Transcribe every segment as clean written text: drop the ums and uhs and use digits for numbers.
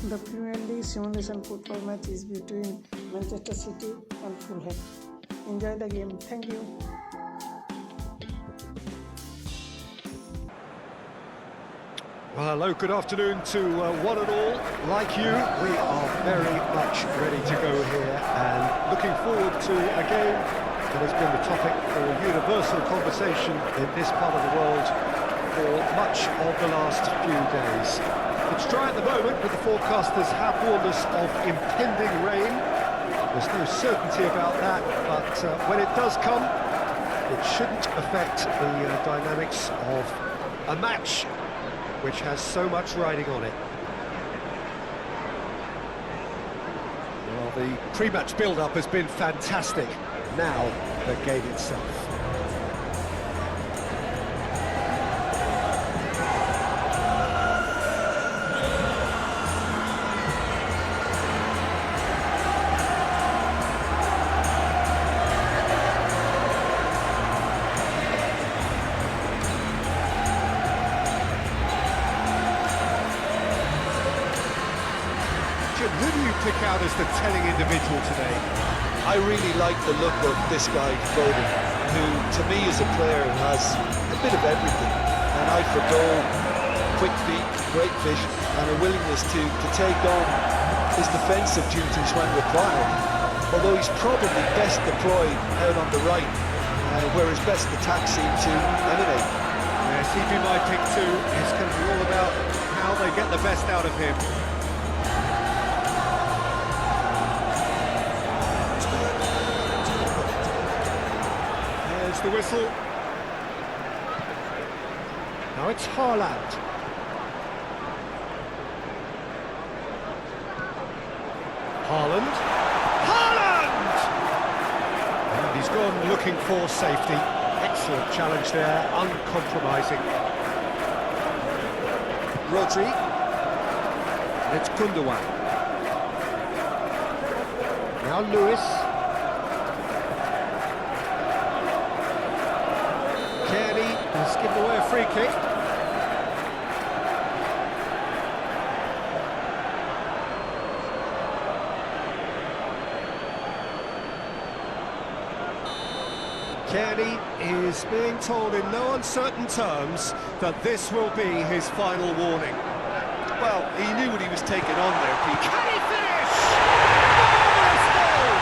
The Premier League simulation football match is between Manchester City and Fulham. Enjoy the game. Thank you. Well, hello, good afternoon to one and all. Like you, we are very much ready to go here and looking forward to a game that has been the topic for universal conversation in this part of the world for much of the last few days. It's dry at the moment, but the forecasters have warned us of impending rain. There's no certainty about that, but when it does come, it shouldn't affect the dynamics of a match which has so much riding on it. Well, the pre-match build-up has been fantastic. Now, the game itself. Who do you pick out as the telling individual today? I really like the look of this guy, Foden, who to me is a player who has a bit of everything. An eye for goal, quick feet, great vision, and a willingness to take on his defensive duties when required. Although he's probably best deployed out on the right, where his best attacks seem to emanate. Yeah, CP my pick too. It's going to be all about how they get the best out of him. The whistle. Now it's Haaland. Haaland! And he's gone looking for safety. Excellent challenge there, uncompromising. Rodri. And it's Gundogan. Now Lewis. He's given away a free kick. Kearney is being told in no uncertain terms that this will be his final warning. Well, he knew what he was taking on there, Pete. Can he finish? Marvellous goal!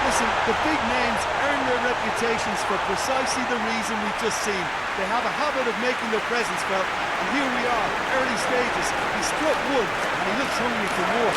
Listen, the big names earn their reputations for precisely the reason we've just seen. They have a habit of making their presence felt, and here we are, early stages. He struck one, and he looks hungry for more.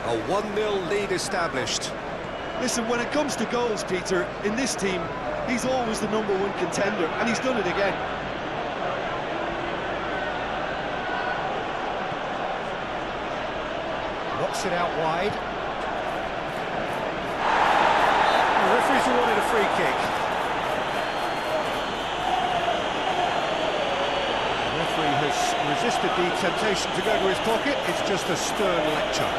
A 1-0 lead established. Listen, when it comes to goals, Peter, in this team, he's always the #1 contender, and he's done it again. Knocks it out wide. The referee's awarded a free kick. The referee has resisted the temptation to go to his pocket. It's just a stern lecture.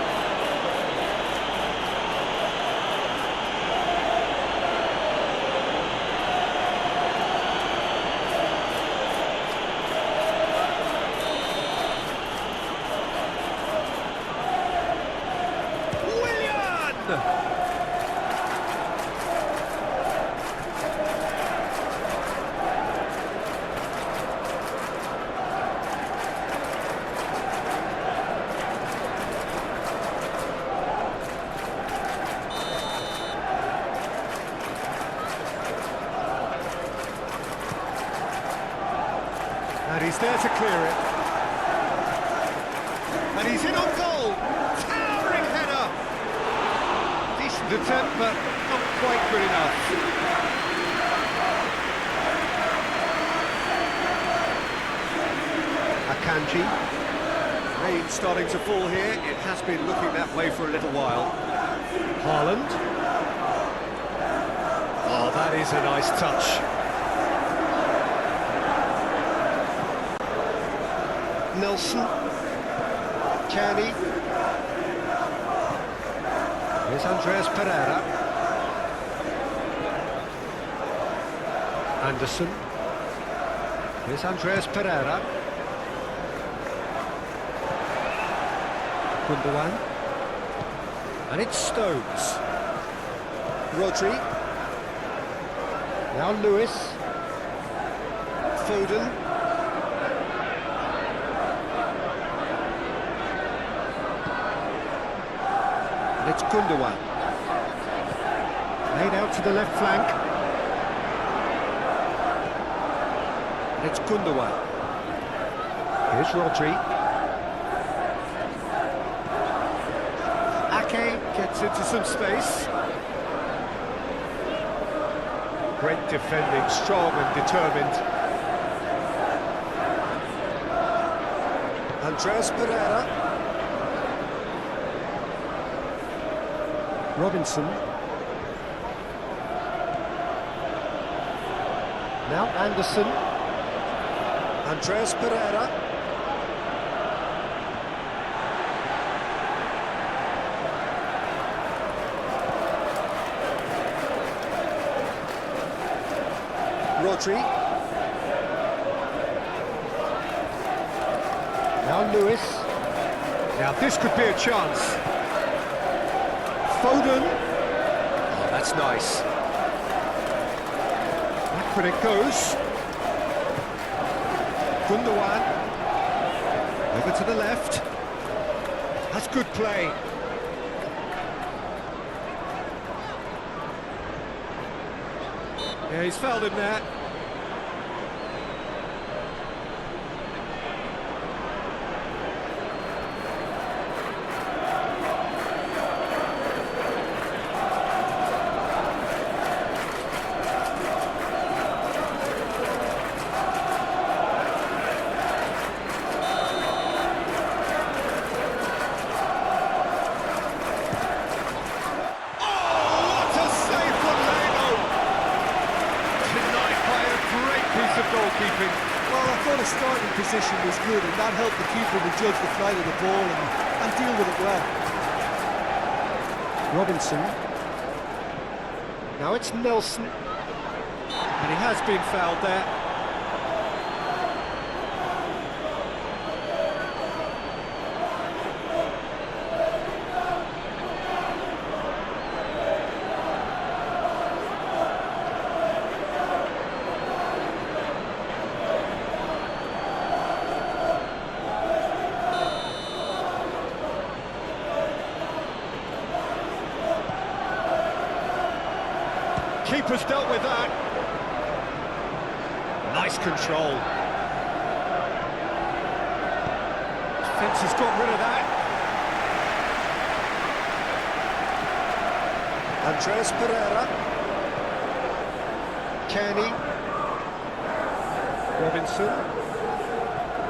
And he's there to clear it. And he's in on goal. Towering header. Decent attempt, but not quite good enough. Akanji. Rain starting to fall here. It has been looking that way for a little while. Haaland. Oh, that is a nice touch. Nelson. Kenny. Here's Andreas Pereira. Anderson. Here's Andreas Pereira. Gundogan. And it's Stones. Rodri. Now Lewis. Foden. And it's Gundogan. Laid out to the left flank. And it's Gundogan. Here's Rodri. Ake gets into some space. Great defending, strong and determined. Andreas Pereira. Robinson. Now Anderson. Andreas Pereira. Rodri. Now Lewis. Now this could be a chance. Foden. Oh, that's nice. Back when it goes. Gundogan. Over to the left. That's good play. Yeah, he's fouled him there. Goalkeeping. Well, I thought his starting position was good, and that helped the keeper to judge the flight of the ball and deal with it well. Robinson. Now it's Nelson. And he has been fouled there. Keeper's dealt with that. Nice control. Defence has got rid of that. Andreas Pereira. Kenny. Robinson.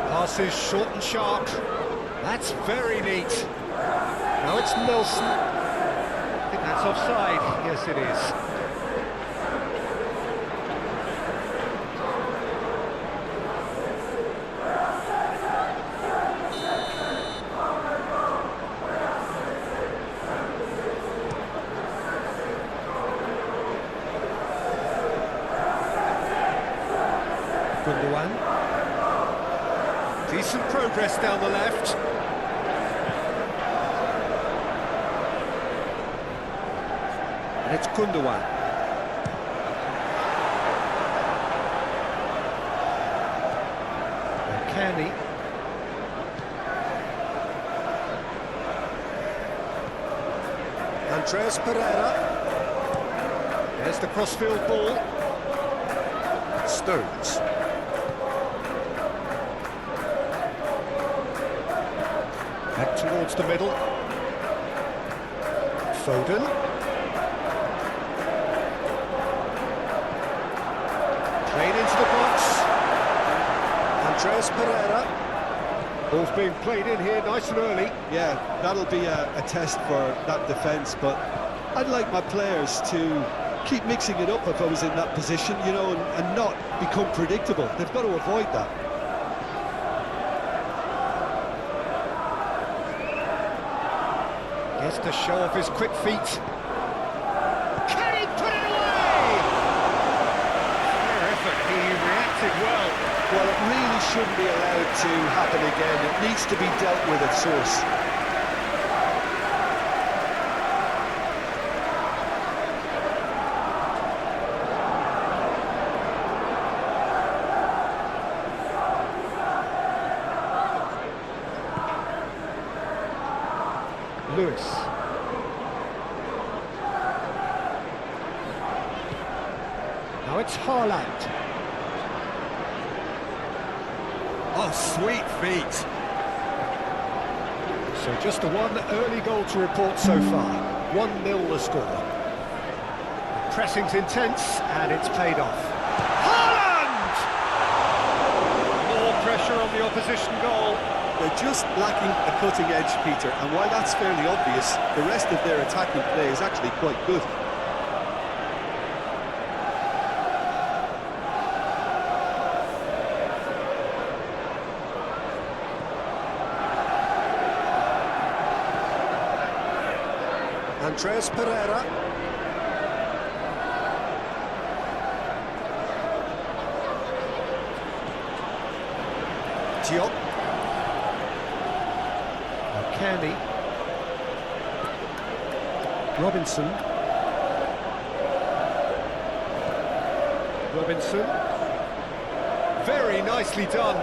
Passes short and sharp. That's very neat. Now it's Nelson. I think that's offside. Yes, it is. Gundogan. Decent progress down the left. And it's Gundogan. Kenny. Andreas Pereira. There's the crossfield ball. Stones. Back towards the middle. Foden. Played into the box. Andreas Pereira. Ball's being played in here nice and early. Yeah, that'll be a test for that defence, but I'd like my players to keep mixing it up if I was in that position, you know, and not become predictable. They've got to avoid that. Gets to show off his quick feet. Can he put it away? Fair effort, he reacted well. Well, it really shouldn't be allowed to happen again. It needs to be dealt with at source. Lewis. Now it's Haaland. Oh, sweet feet. So just the one early goal to report so far. 1-0 the score. Pressing's intense and it's paid off. Haaland! More pressure on the opposition goal. They're just lacking a cutting edge, Peter, and while that's fairly obvious, the rest of their attacking play is actually quite good. Andres Pereira. Diop. Candy. Robinson. Robinson. Very nicely done.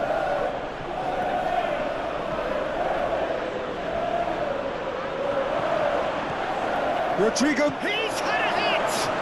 Rodrigo. He's had a hit!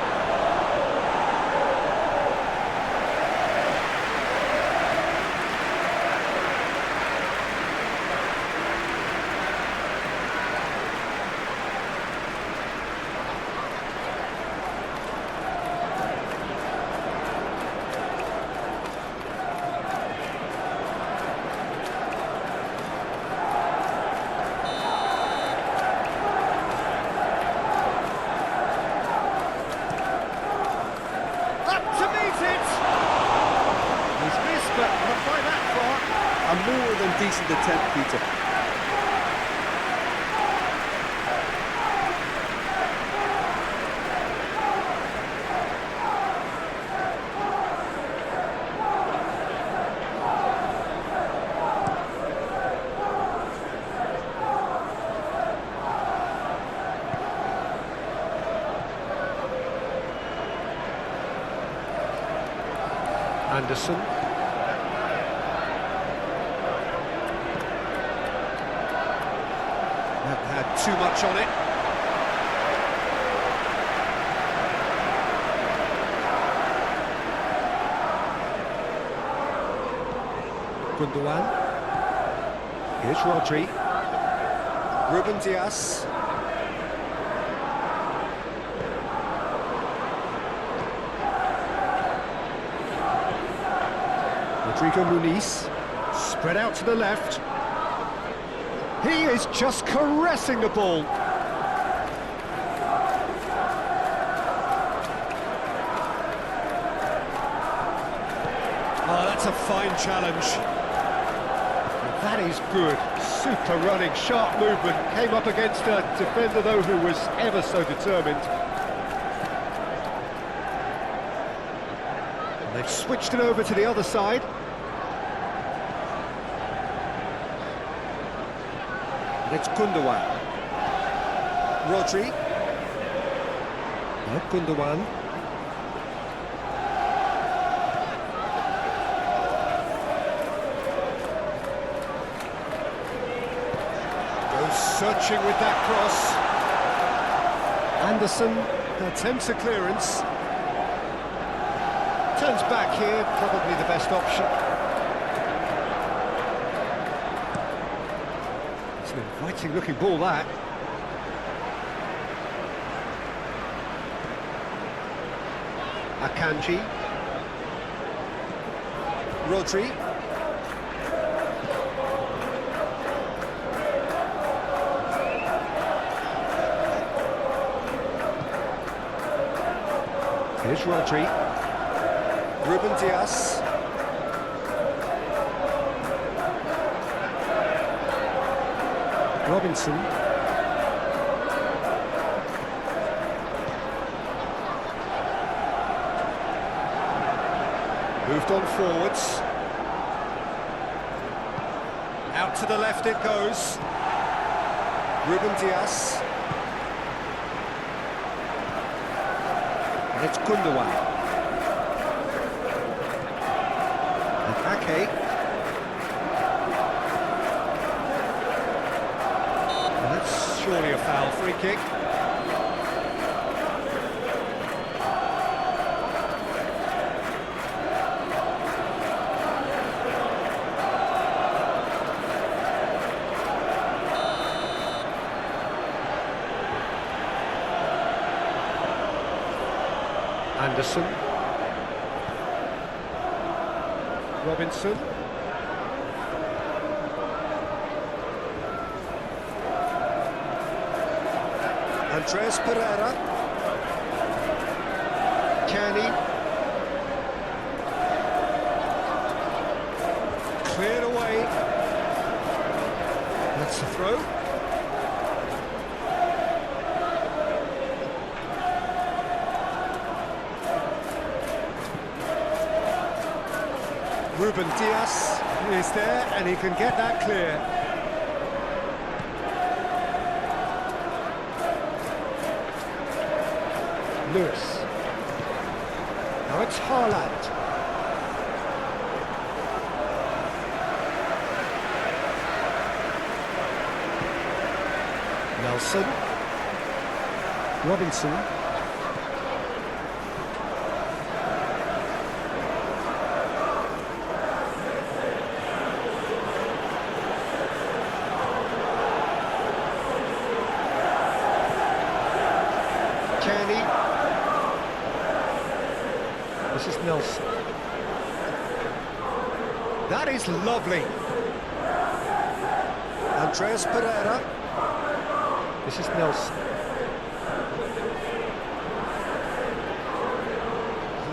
A more than decent attempt, Peter. Anderson. Had too much on it. Gundogan. Here's Rodri. Ruben Dias. Rodrigo Muniz. Spread out to the left. He is just caressing the ball. Oh, that's a fine challenge. That is good. Super running, sharp movement. Came up against a defender, though, who was ever so determined. And they've switched it over to the other side. And it's Gundogan. Rodri. Now Gundogan. Goes searching with that cross. Anderson attempts a clearance. Turns back here, probably the best option. It's an inviting looking ball, that. Akanji. Rodri. Here's Rodri. Ruben Diaz. Robinson. Moved on forwards. Out to the left it goes. Ruben Diaz. And it's Gundogan. And Ake. And that's surely a foul, free kick. Anderson. Robinson. Andres Pereira. Kenny. Cleared away. That's the throw. Ruben Diaz is there and he can get that clear. Lewis. Now it's Haaland. Nelson. Robinson. This is Nelson. That is lovely. Andres Pereira. This is Nelson.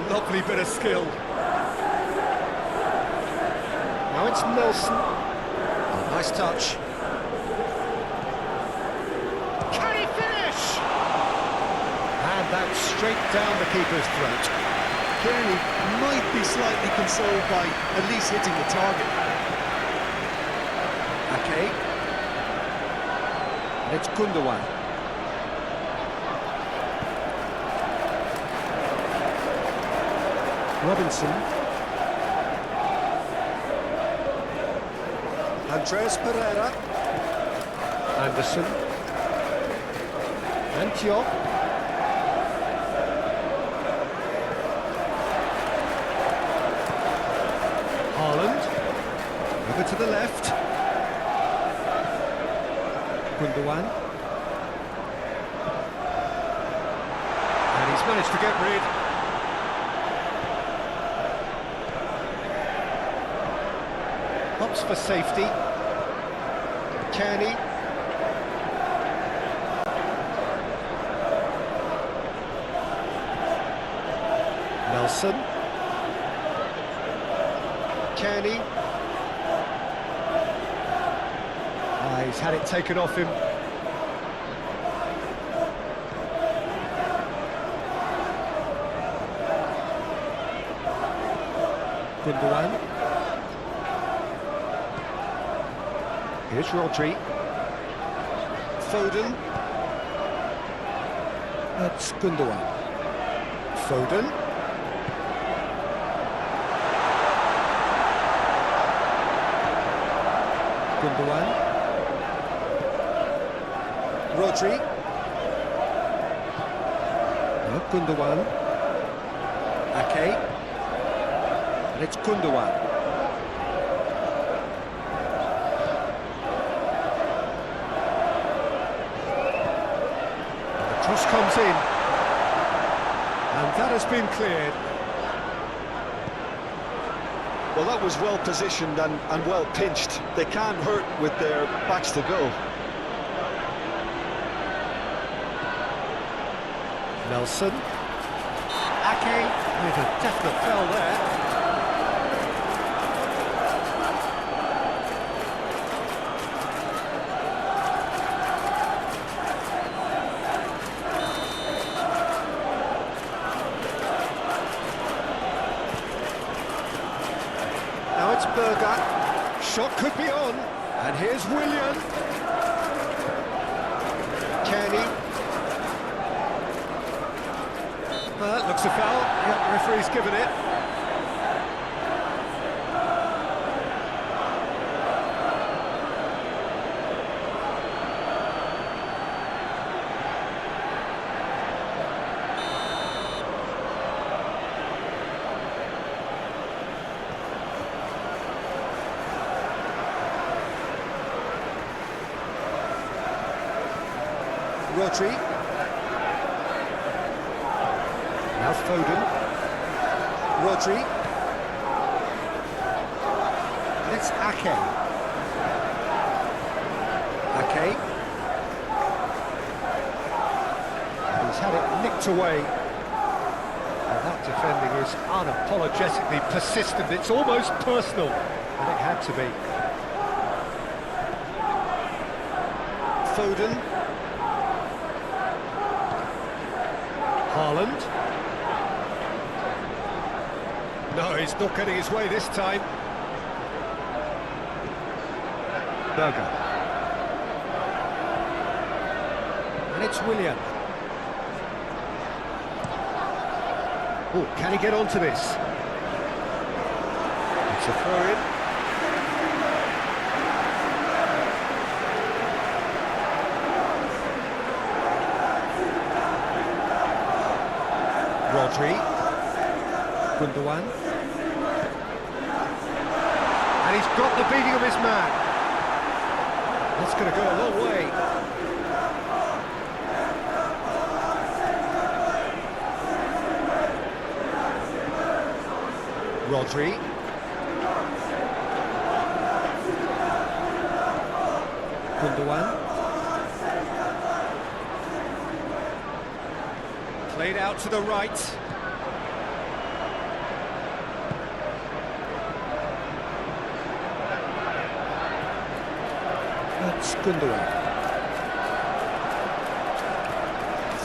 Lovely bit of skill. Now it's Nelson. Oh, nice touch. Can he finish? And that's straight down the keeper's throat. Kearney might be slightly consoled by at least hitting the target. Okay. And it's Gundogan. Robinson. Andres Pereira. Anderson. Antioch. Haaland, over to the left. Gundogan. And he's managed to get rid. Hops for safety. Kearney. Nelson. Kearney. He's had it taken off him. Gundogan. Here's Rodri. Foden. That's Gundogan. Foden. Gundogan. Rodri. No, Gundogan. Ake. And it's Gundogan. The cross comes in. And that has been cleared. Well, that was well positioned and well pinched. They can't hurt with their backs to goal. Nelson. Ake with a definite foul there. Now it's Berger. Shot could be on. And here's Willian. Kenny. That looks a foul. Yep, referee's given it. Rodri. Now Foden. Rodri. And it's Ake. Ake. He's had it nicked away. And that defending is unapologetically persistent. It's almost personal. And it had to be. Foden. Haaland. No, he's not getting his way this time. Berger. And it's Willian. Oh, can he get onto this? It's a throw-in. Rodri, Gundogan, and he's got the beating of his man. That's going to go a long way. Rodri. Gundogan. Played out to the right. That's Gundogan.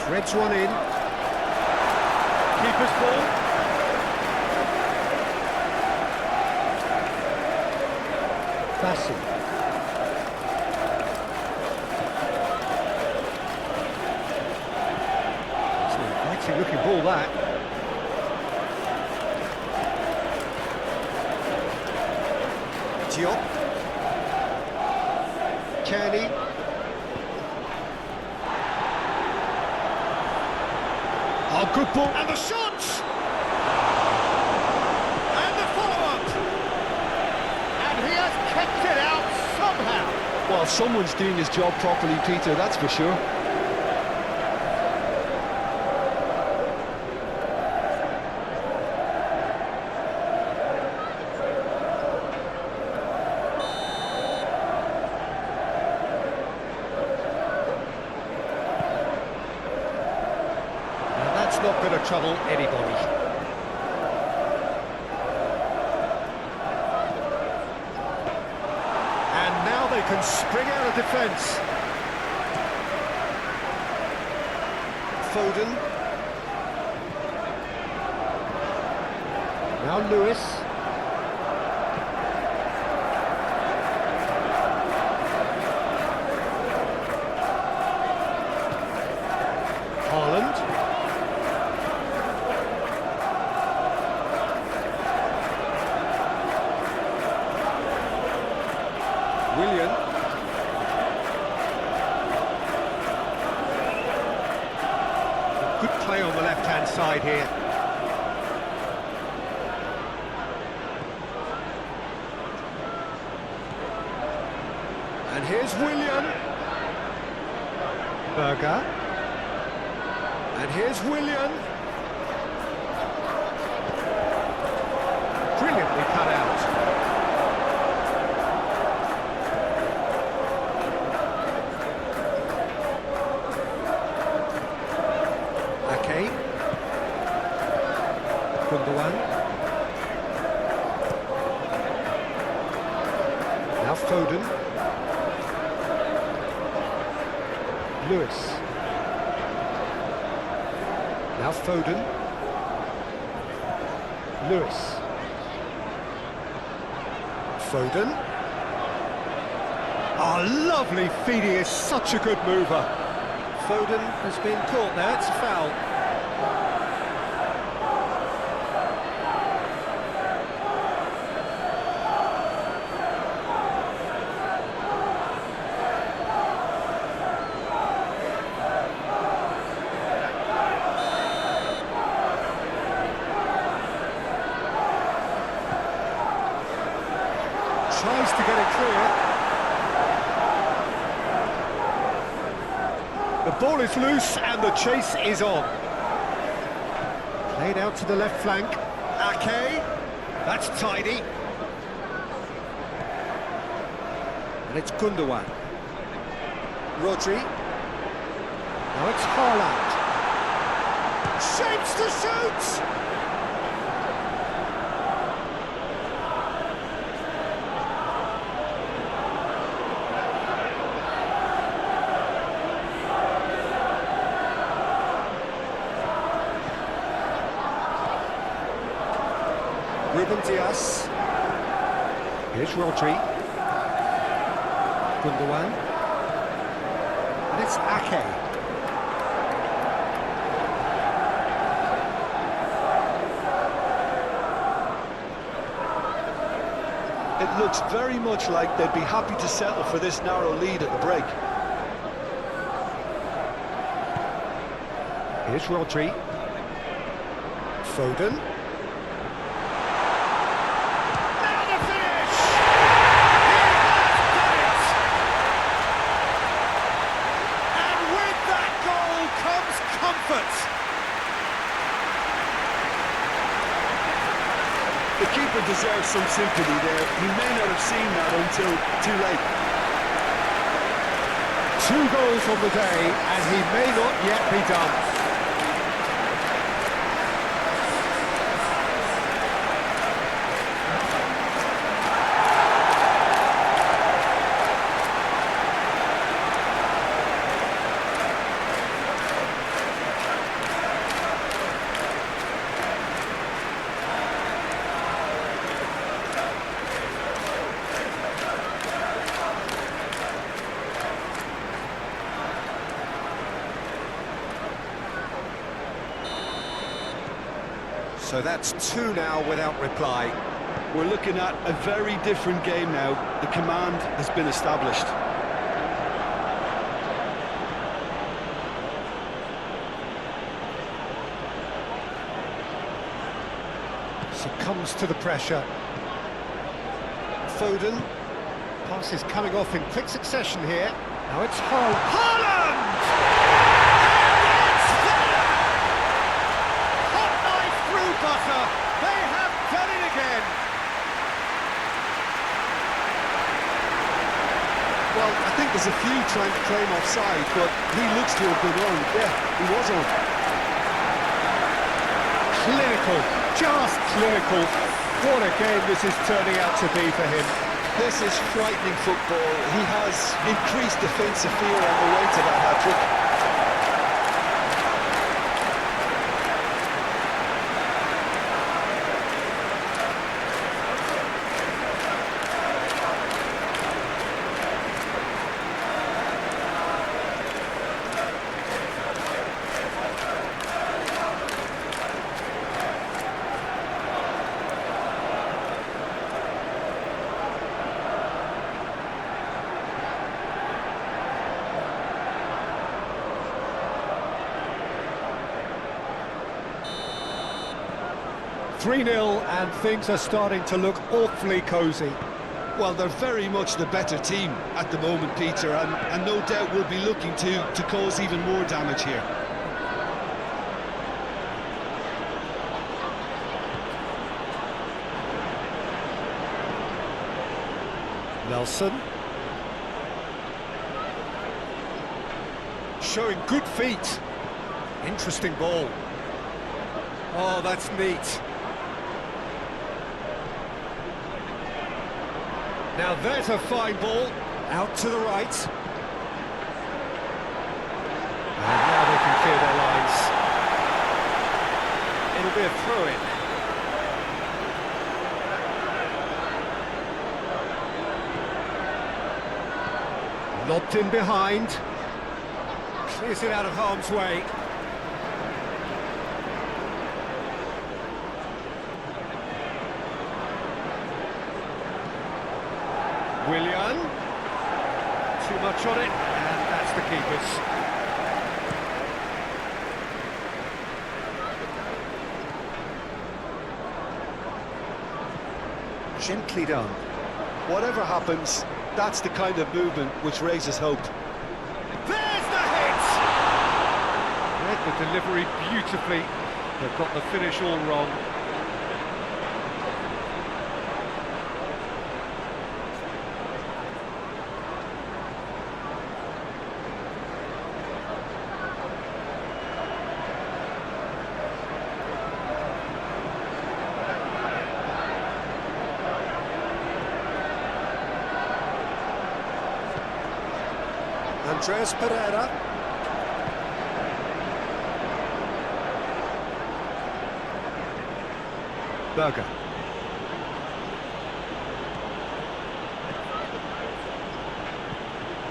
Threads one in. Keeper's ball. Bassi. Looking ball that. Diop. Kenny. Oh, good ball. And the shot! And the follow-up! And he has kept it out somehow. Well, someone's doing his job properly, Peter, that's for sure. Not going to trouble anybody. And now they can spring out of defence. Foden. Now Lewis. Haaland. Willian. Good play on the left-hand side here. And here's Willian. Berger. And here's Willian. Brilliantly cut out. Foden. Lewis. Now Foden. Lewis. Foden. Oh, lovely feed, he is such a good mover. Foden has been caught there, it's a foul. Tries to get it clear. The ball is loose and the chase is on. Played out to the left flank. Ake. That's tidy. And it's Gundogan. Rodri. Now it's Haaland. Shapes to shoot! Ruben Dias. Here's Rodri. Gundogan. And it's Ake. It looks very much like they'd be happy to settle for this narrow lead at the break. Here's Rodri. Foden. The keeper deserves some sympathy there. He may not have seen that until too late. 2 goals on the day, and he may not yet be done. So that's 2 now without reply. We're looking at a very different game now. The command has been established. Succumbs to the pressure. Foden. Pass is coming off in quick succession here. Now it's Haaland! Butter, they have done it again. Well, I think there's a few trying to claim offside, but he looks to have been on. Yeah, he was on. Clinical, just clinical. What a game this is turning out to be for him. This is frightening football. He has increased defensive fear on the way to that hat-trick. .3-0 and things are starting to look awfully cosy. Well, they're very much the better team at the moment, Peter, and no doubt will be looking to cause even more damage here. Nelson. Showing good feet. Interesting ball. Oh, that's neat. Now there's a fine ball, out to the right. And now they can clear their lines. It'll be a throw-in. Lobbed in behind. Clears it out of harm's way. Willian. Too much on it, and that's the keeper's. Gently done. Whatever happens, that's the kind of movement which raises hope. There's the hit! Read the delivery beautifully. They've got the finish all wrong. Andres Pereira. Berger.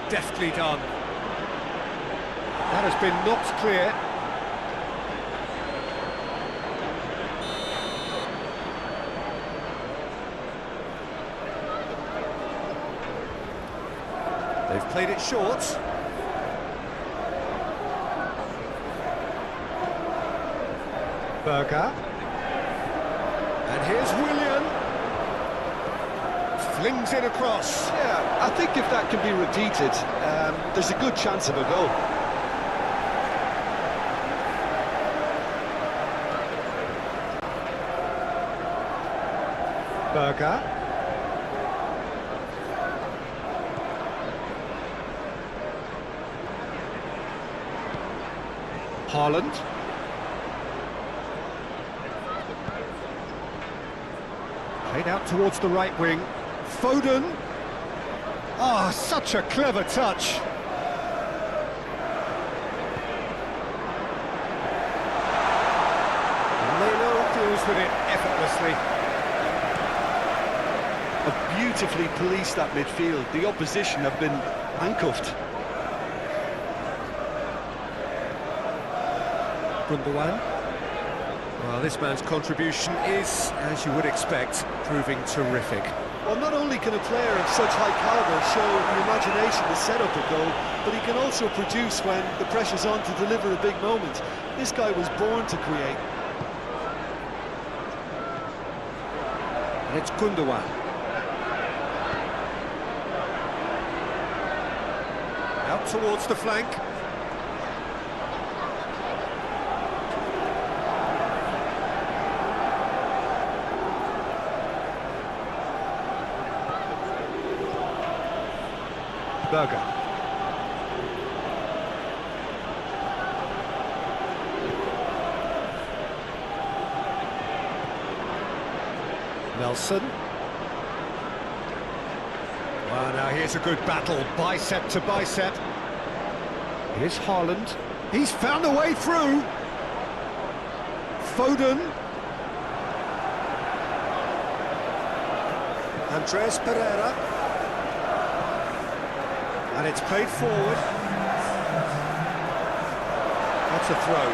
Deftly done. That has been knocked clear. They've played it short. Berger. And here's Willian. Flings it across. Yeah, I think if that can be repeated, there's a good chance of a goal. Berger. Haaland. Played out towards the right wing. Foden. Ah, such a clever touch. Leno deals with it effortlessly. Beautifully policed that midfield. The opposition have been handcuffed. Gundogan. Well, this man's contribution is, as you would expect, proving terrific. Well, not only can a player of such high calibre show the imagination to set up a goal, but he can also produce when the pressure's on to deliver a big moment. This guy was born to create. And it's Gundogan. Out towards the flank. Berger. Nelson. Well, now here's a good battle, bicep to bicep. Here's Haaland. He's found a way through. Foden. Andres Pereira. And it's played forward. That's a throw.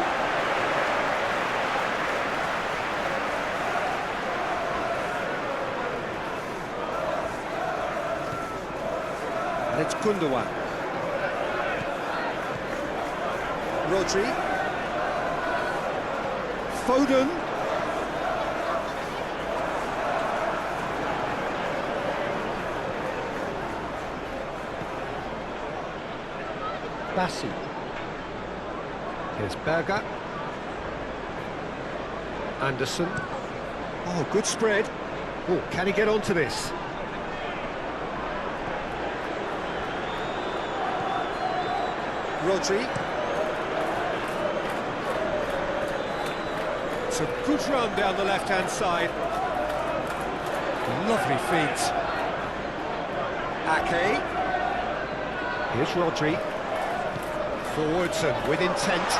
And it's Gundogan. Rodri. Foden. Bassi. Here's Berger. Anderson. Oh, good spread. Oh, can he get onto this? Rodri. It's a good run down the left-hand side. Lovely feet. Ake. Here's Rodri. Forwards and with intent.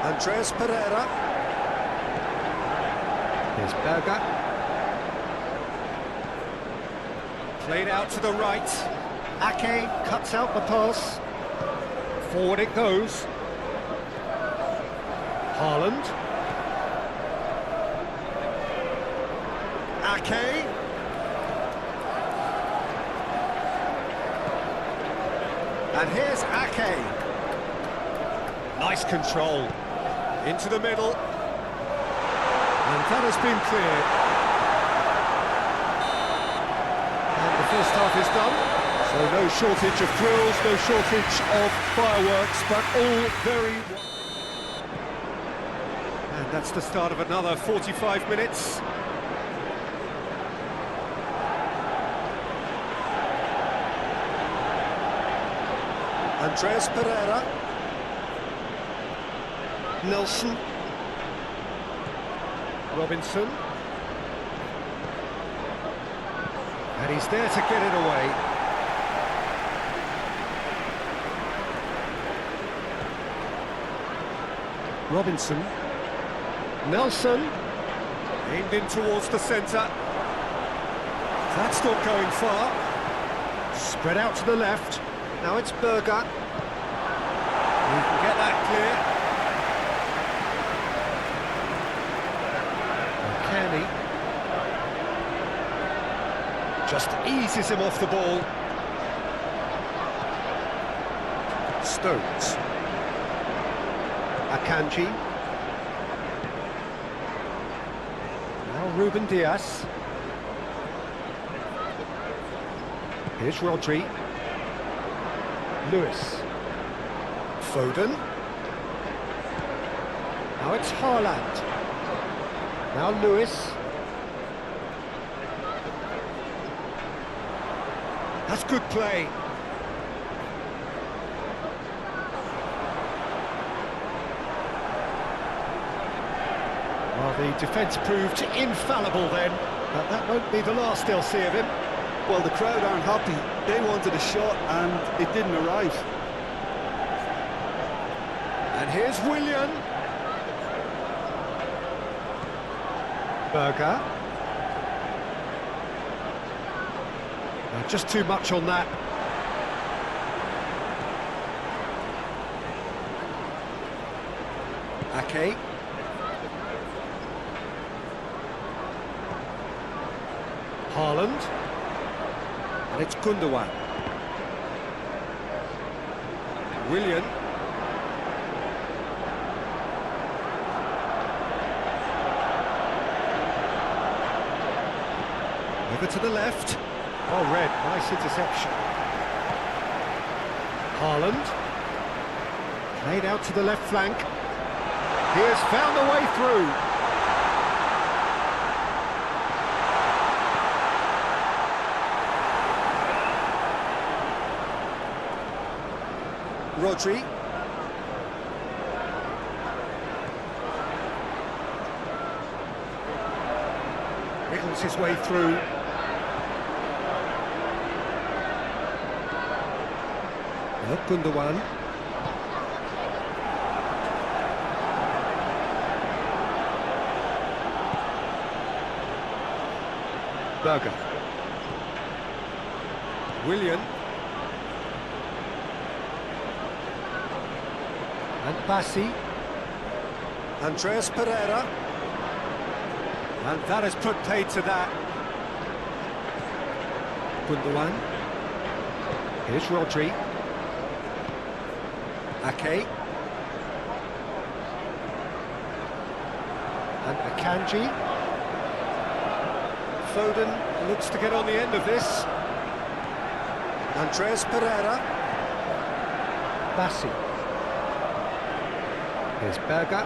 Andreas Pereira. Here's Berger. Played out to the right. Ake cuts out the pass. Forward it goes. Haaland. Ake. And here's Ake. Nice control. Into the middle. And that has been cleared. And the first half is done. So no shortage of thrills, no shortage of fireworks, but all very... And that's the start of another 45 minutes. Andreas Pereira. Nelson. Robinson. And he's there to get it away. Robinson. Nelson. Aimed in towards the centre. That's not going far. Spread out to the left. Now it's Berger. He can get that clear. Kenny just eases him off the ball. Stones. Akanji. Now Ruben Diaz. Here's Rodri. Lewis. Foden. Now it's Haaland. Now Lewis. That's good play. Well, the defence proved infallible then, but that won't be the last they'll see of him. Well, the crowd aren't happy. They wanted a shot and it didn't arrive. And here's Willian. Berger. Just too much on that. Ake. Haaland. And it's Gundogan. Willian. Over to the left. Oh, red. Nice interception. Haaland. Played out to the left flank. He has found a way through. Rodri. Wriggles his way through. Now Gundogan. Berger. Willian. And Bassi. Andreas Pereira. And that has put paid to that. Gundogan. Here's Rodri. Ake. And Akanji. Foden looks to get on the end of this. Andreas Pereira. Bassi. Here's Berger.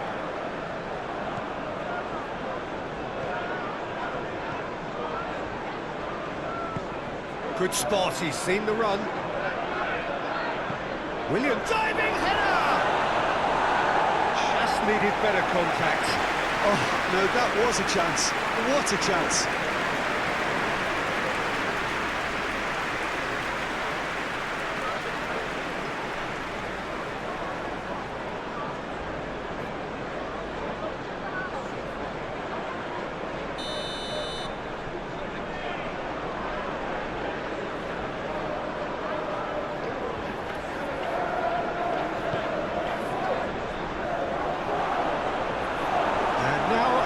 Good spot, he's seen the run. William diving header! needed better contact. Oh, no, that was a chance. What a chance.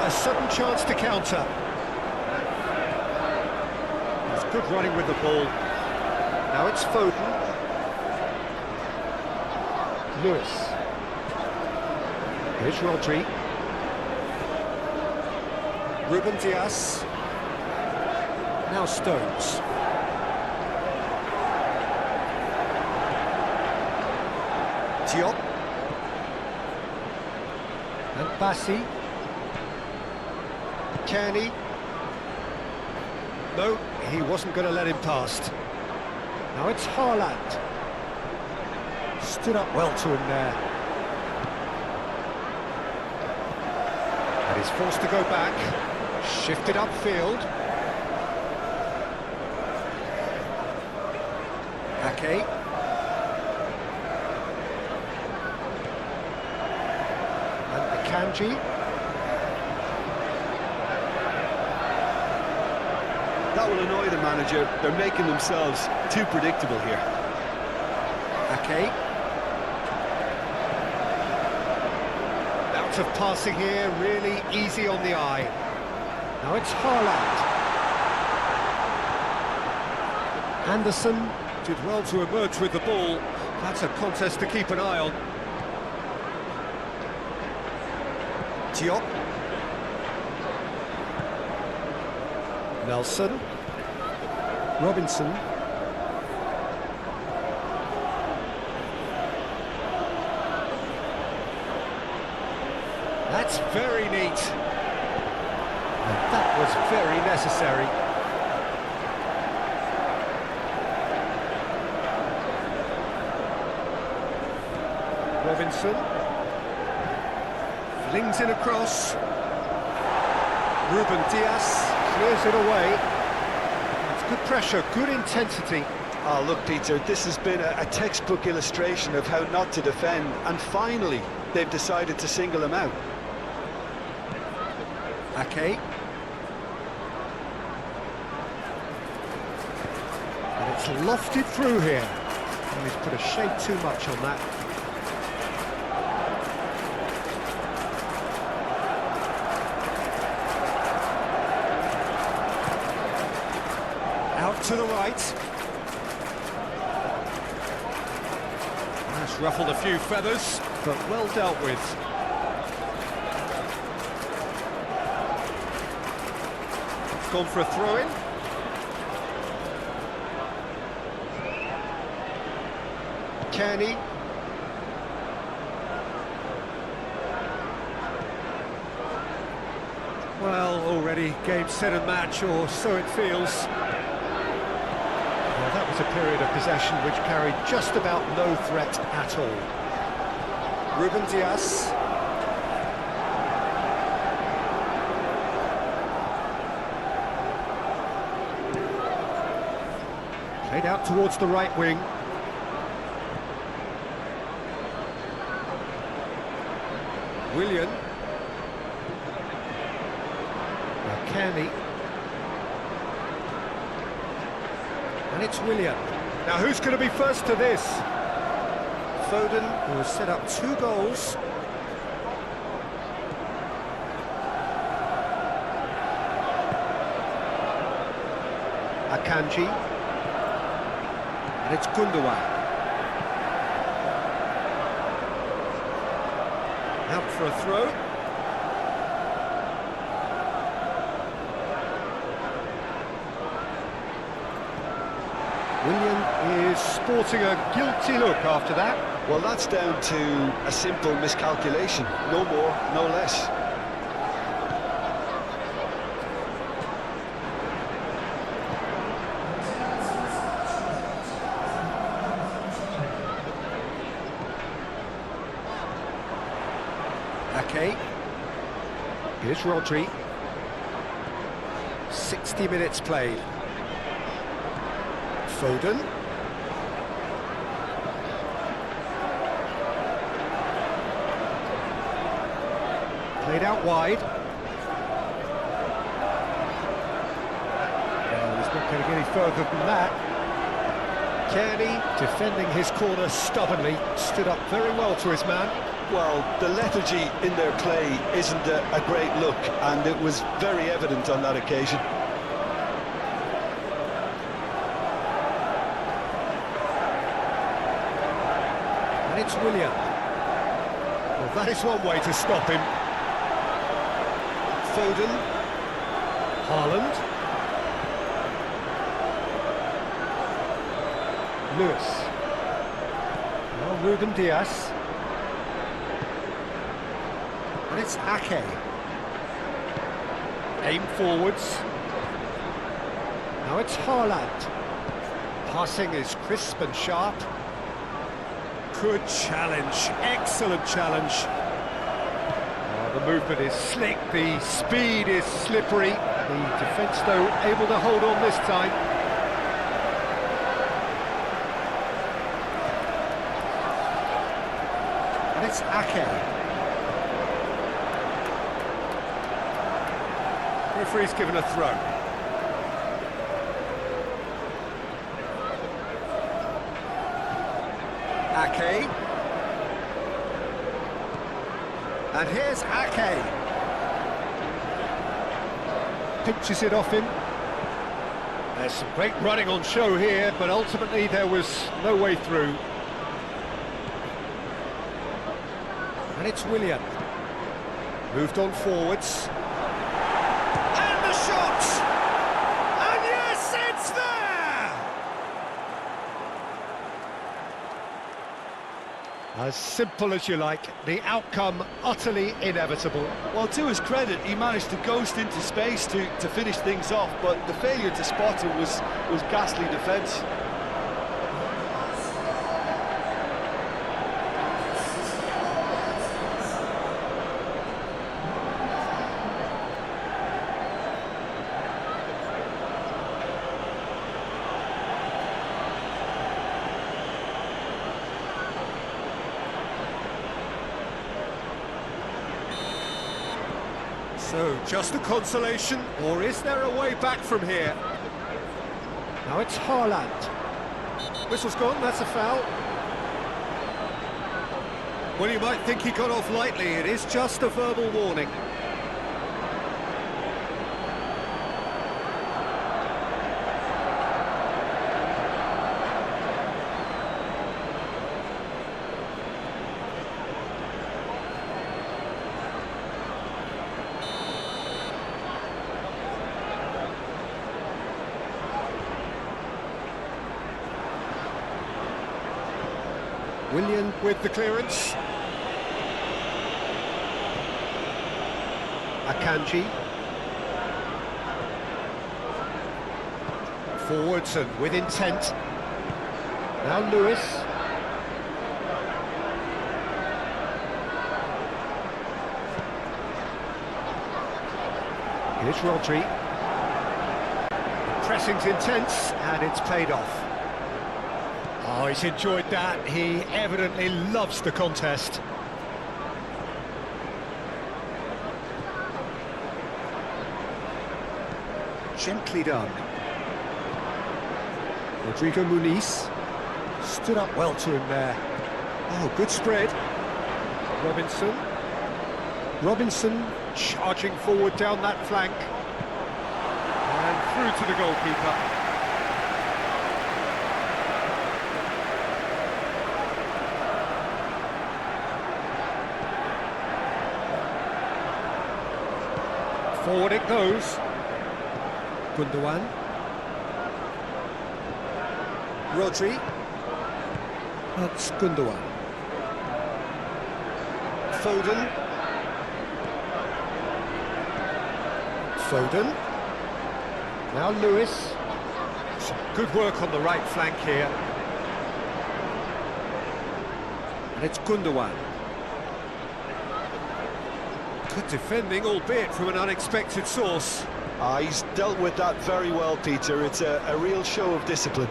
A sudden chance to counter. It's good running with the ball. Now it's Foden. Lewis. Here's Rodri. Ruben Dias. Now Stones. Diop. And Bassi. Kearney. No, he wasn't going to let him past. Now it's Haaland. Stood up well to him there. And he's forced to go back. Shifted upfield. Ake. And Akanji. That will annoy the manager. They're making themselves too predictable here. Ake. Out of passing here, really easy on the eye. Now it's Haaland. Anderson did well to emerge with the ball. That's a contest to keep an eye on. Diop. Nelson. Robinson. That's very neat. And that was very necessary. Robinson. Flings it across. Ruben Dias clears it away. It's good pressure, good intensity. Oh, look, Peter, this has been a textbook illustration of how not to defend, and finally they've decided to single him out. Ake. And it's lofted through here. And he's put a shade too much on that. Out to the right. That's ruffled a few feathers, but well dealt with. It's gone for a throw-in. Kearney. Well, already game, set and match, or so it feels. Well, that was a period of possession which carried just about no threat at all. Ruben Dias. Played out towards the right wing. Willian. Kearney. And it's Willian. Now who's going to be first to this? Foden, who has set up 2 goals. Akanji. And it's Gundogan. Out for a throw. Willian is sporting a guilty look after that. Well, that's down to a simple miscalculation. No more, no less. Ake. Here's Rodri. 60 minutes played. Foden. Played out wide. Well, he's not going to get any further than that. Kearney, defending his corner stubbornly, stood up very well to his man. Well, the lethargy in their play isn't a great look, and it was very evident on that occasion. And it's Willian. Well, that is one way to stop him. Foden. Haaland. Lewis. Well, Ruben Diaz. And it's Ake. Aim forwards. Now it's Haaland. Passing is crisp and sharp. Good challenge, excellent challenge. Oh, the movement is slick, the speed is slippery. The defence, though, able to hold on this time. And it's Ake. Referee's given a throw. Ake. And here's Ake. Pinches it off him. There's some great running on show here, but ultimately there was no way through. And it's Willian. Moved on forwards. And the shot! And yes, it's there! As simple as you like, the outcome utterly inevitable. Well, to his credit, he managed to ghost into space to finish things off, but the failure to spot it was ghastly defence. So, just a consolation, or is there a way back from here? Now it's Haaland. Whistle's gone, that's a foul. Well, you might think he got off lightly, it is just a verbal warning. Willian with the clearance. Akanji. Forwards and with intent. Now Lewis. Here's Rodri. The pressing's intense and it's paid off. Oh, he's enjoyed that. He evidently loves the contest. Gently done. Rodrigo Muniz stood up well to him there. Oh, good spread. Robinson. Robinson charging forward down that flank. And through to the goalkeeper. Forward it goes. Gundogan. Rodri. That's Gundogan. Foden. Foden. Now Lewis. Some good work on the right flank here. And it's Gundogan. Good defending, albeit from an unexpected source. He's dealt with that very well, Peter. It's a real show of discipline.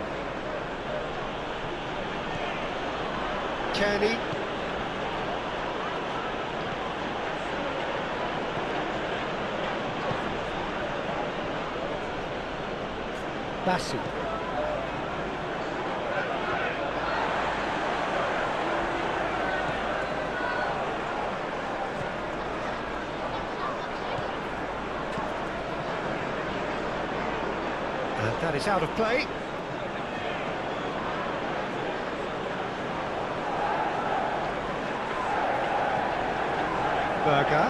Kenny. Bassi. And that is out of play. Berger.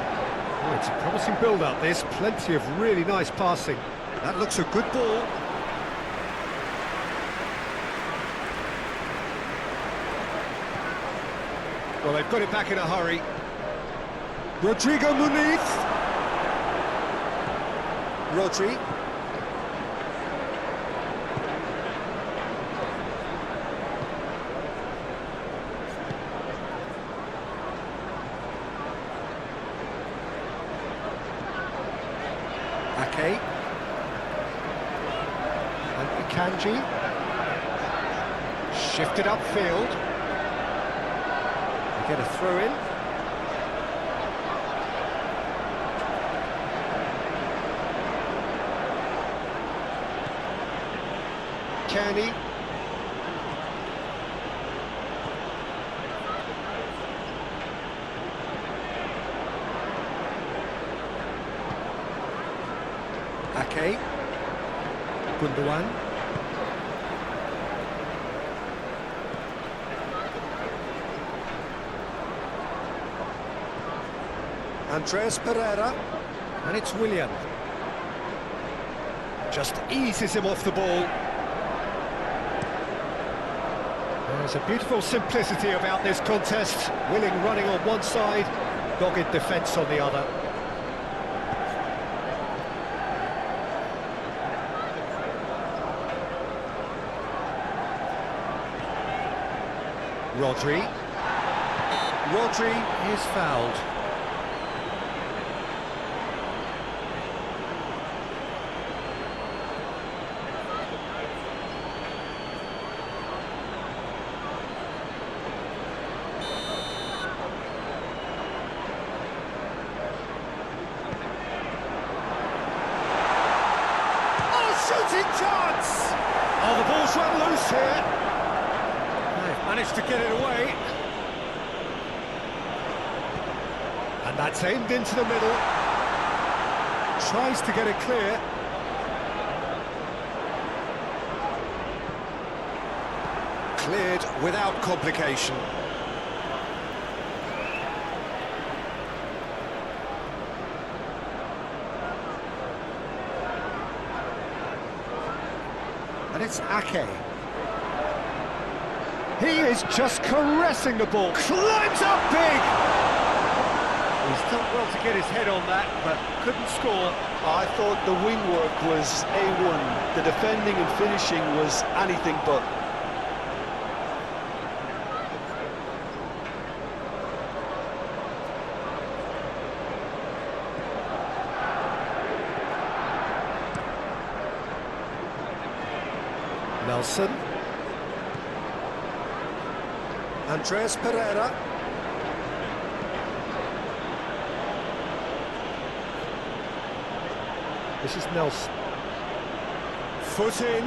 Oh, it's a promising build-up, this. Plenty of really nice passing. That looks a good ball. Well, they've got it back in a hurry. Rodrigo Muniz. Rodri. Ake. And Ikanji. Shifted upfield. Get a throw in. Kenny. Ake. Gundogan. Andres Pereira, and it's Willian. Just eases him off the ball. There's a beautiful simplicity about this contest. Willing running on one side, dogged defence on the other. Rodri. Rodri is fouled. Shooting chance! Oh, the ball's run loose here. They've managed to get it away. And that's aimed into the middle. Tries to get it clear. Cleared without complication. And it's Ake. He is just caressing the ball. Climbs up big! He's done well to get his head on that, but couldn't score. I thought the wing work was A1. The defending and finishing was anything but. Nelson. Andres Pereira. This is Nelson. Foot in.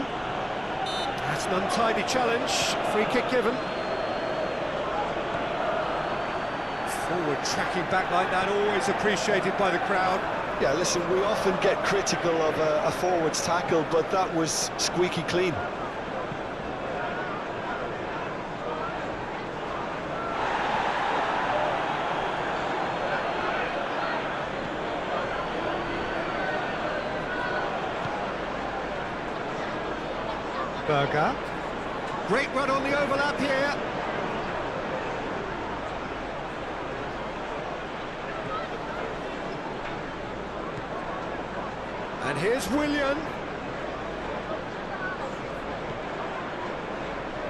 That's an untidy challenge. Free kick given. Forward tracking back like that, always appreciated by the crowd. Yeah, listen, we often get critical of a forward's tackle, but that was squeaky clean. Berger. Great run on the overlap here. And here's Willian.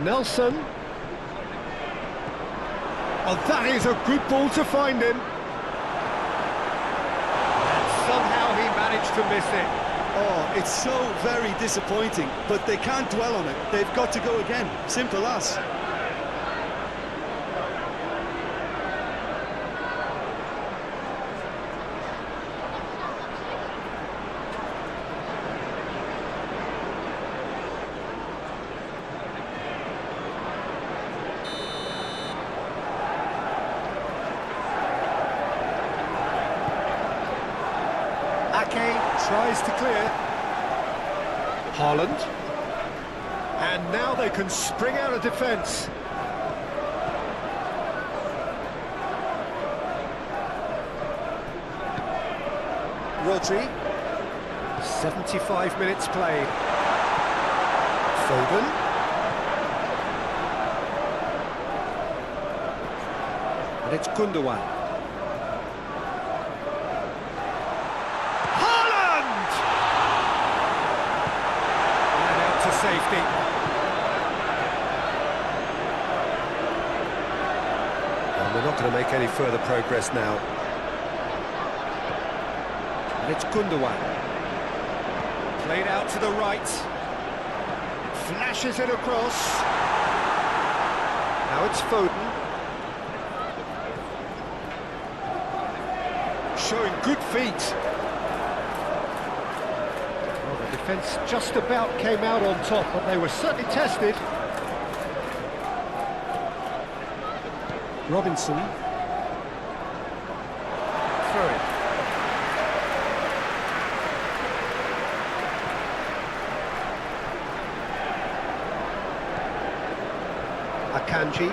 Nelson. Oh, that is a good ball to find him. much to miss it. Oh, it's so very disappointing, but they can't dwell on it. They've got to go again. Simple as. Ake tries to clear. Haaland. And now they can spring out of defence. Rodri. 75 minutes played. Foden. And it's Gundogan. Safety. And they're not going to make any further progress now. And it's Gundogan. Played out to the right. Flashes it across. Now it's Foden. Showing good feet. Defence just about came out on top, but they were certainly tested. Robinson. Through it. Akanji.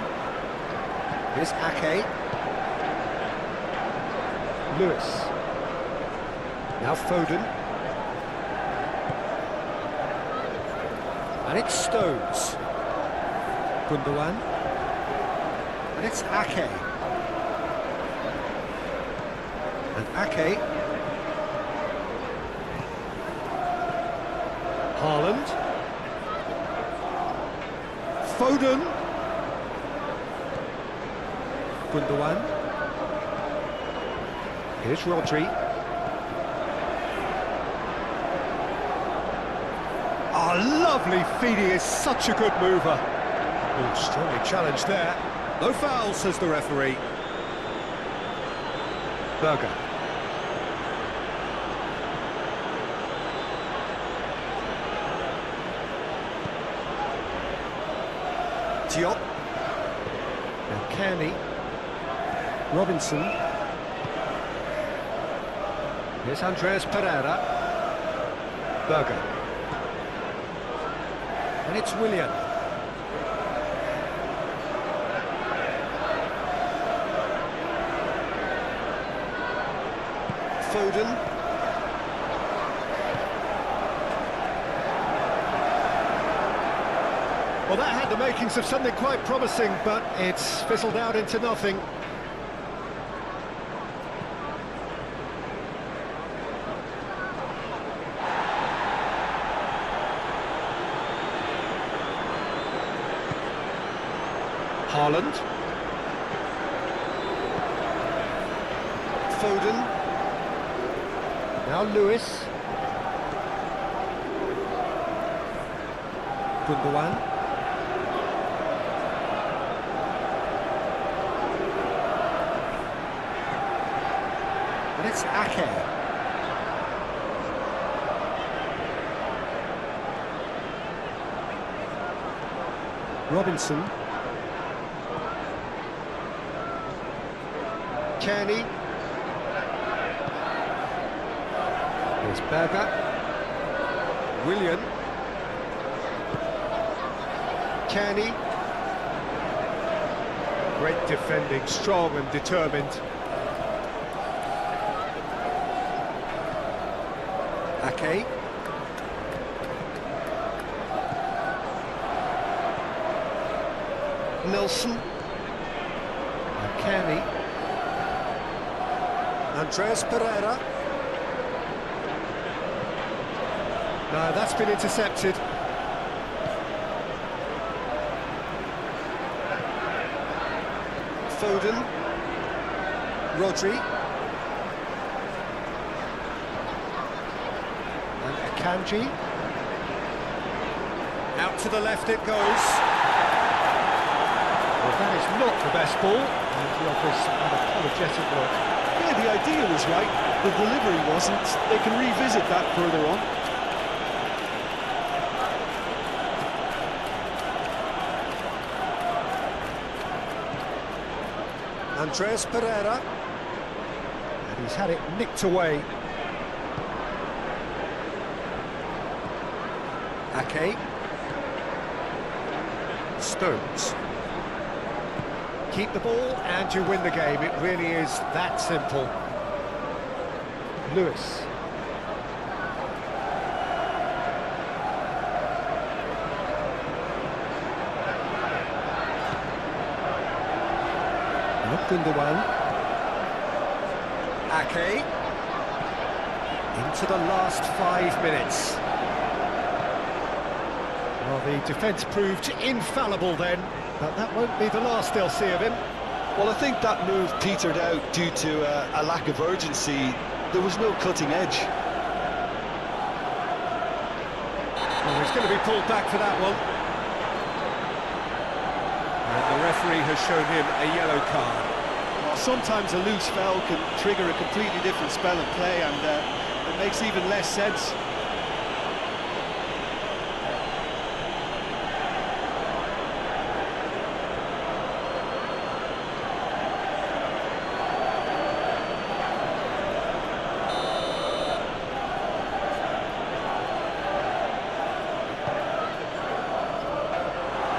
Here's Ake. Lewis. Now Foden. And it's Stones. Gundogan. And it's Ake. And Ake. Haaland. Foden. Gundogan. Here's Rodri. Oh, lovely feed, he is such a good mover. Oh, strongly challenged there. No foul, says the referee. Berger. Diop. Now Kearney. Robinson. Here's Andreas Pereira. Berger. And it's Willian. Foden. Well, that had the makings of something quite promising, but it's fizzled out into nothing. Haaland. Foden. Now Lewis. Gundogan. And it's Ake. Robinson. Kearney. Here's Berger. Willian. Kearney. Great defending, strong and determined. Ake. Nelson. Kearney. Andreas Pereira. No, that's been intercepted. Foden. Rodri. Akanji. Out to the left it goes. Well, that is not the best ball. And he offers an apologetic look. Yeah, the idea was right, the delivery wasn't. They can revisit that further on. Andreas Pereira. And he's had it nicked away. Ake. Stones. Keep the ball and you win the game. It really is that simple. Lewis. Gundogan. Ake. Into the last 5 minutes. Well, the defence proved infallible then, but that won't be the last they'll see of him. Well, I think that move petered out due to a lack of urgency. There was no cutting edge. Well, he's going to be pulled back for that one. And the referee has shown him a yellow card. Well, sometimes a loose foul can trigger a completely different spell of play, and it makes even less sense.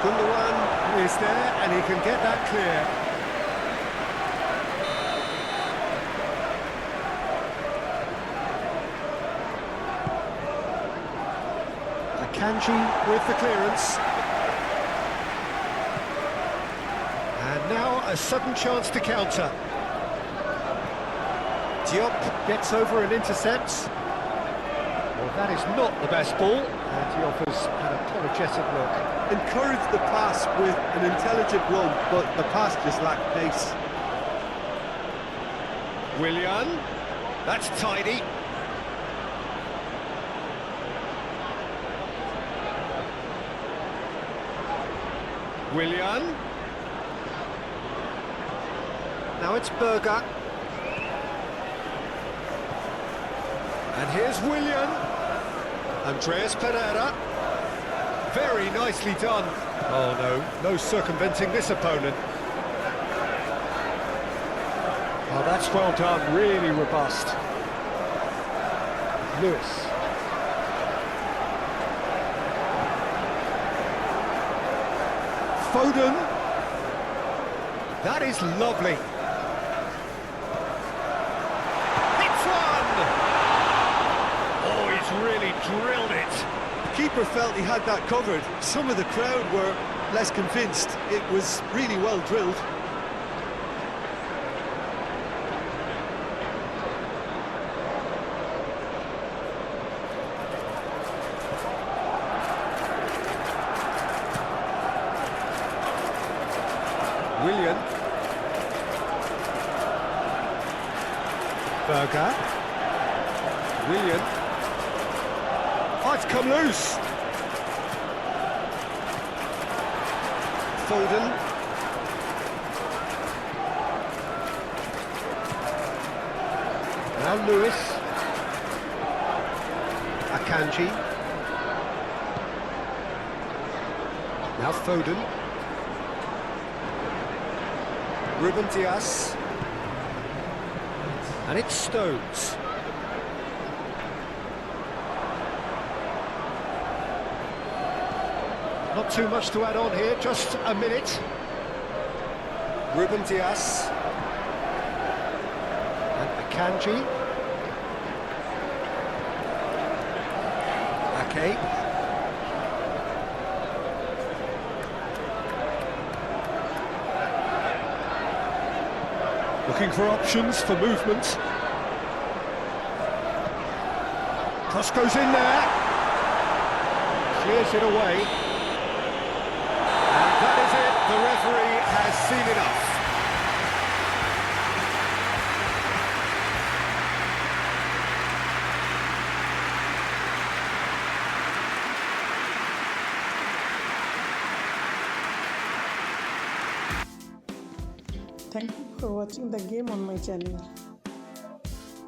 Gundogan is there, and he can get that clear. Akanji with the clearance. And now a sudden chance to counter. Diop gets over and intercepts. Well, that is not the best ball, and he offers an apologetic look. Encouraged the pass with an intelligent run, but the pass just lacked pace. Willian, that's tidy. Willian. Now it's Berger. And here's Willian. Andreas Pereira. Very nicely done. Oh no, no circumventing this opponent. Oh, that's well done, really robust. Lewis. Foden. That is lovely. Hits one! Oh, he's really drilled it. The keeper felt he had that covered. Some of the crowd were less convinced. It was really well drilled. Willian. Berger. Willian. Oh, it's come loose. Foden. Now Lewis. Akanji. Now Foden. Ruben Dias. And it's Stones. Not too much to add on here, just a minute. Ruben Dias. And Akanji. Ake. Looking for options for movement. Cross goes in there. Clears it away. And that is it. The referee has seen enough. Thank you for watching the game on my channel.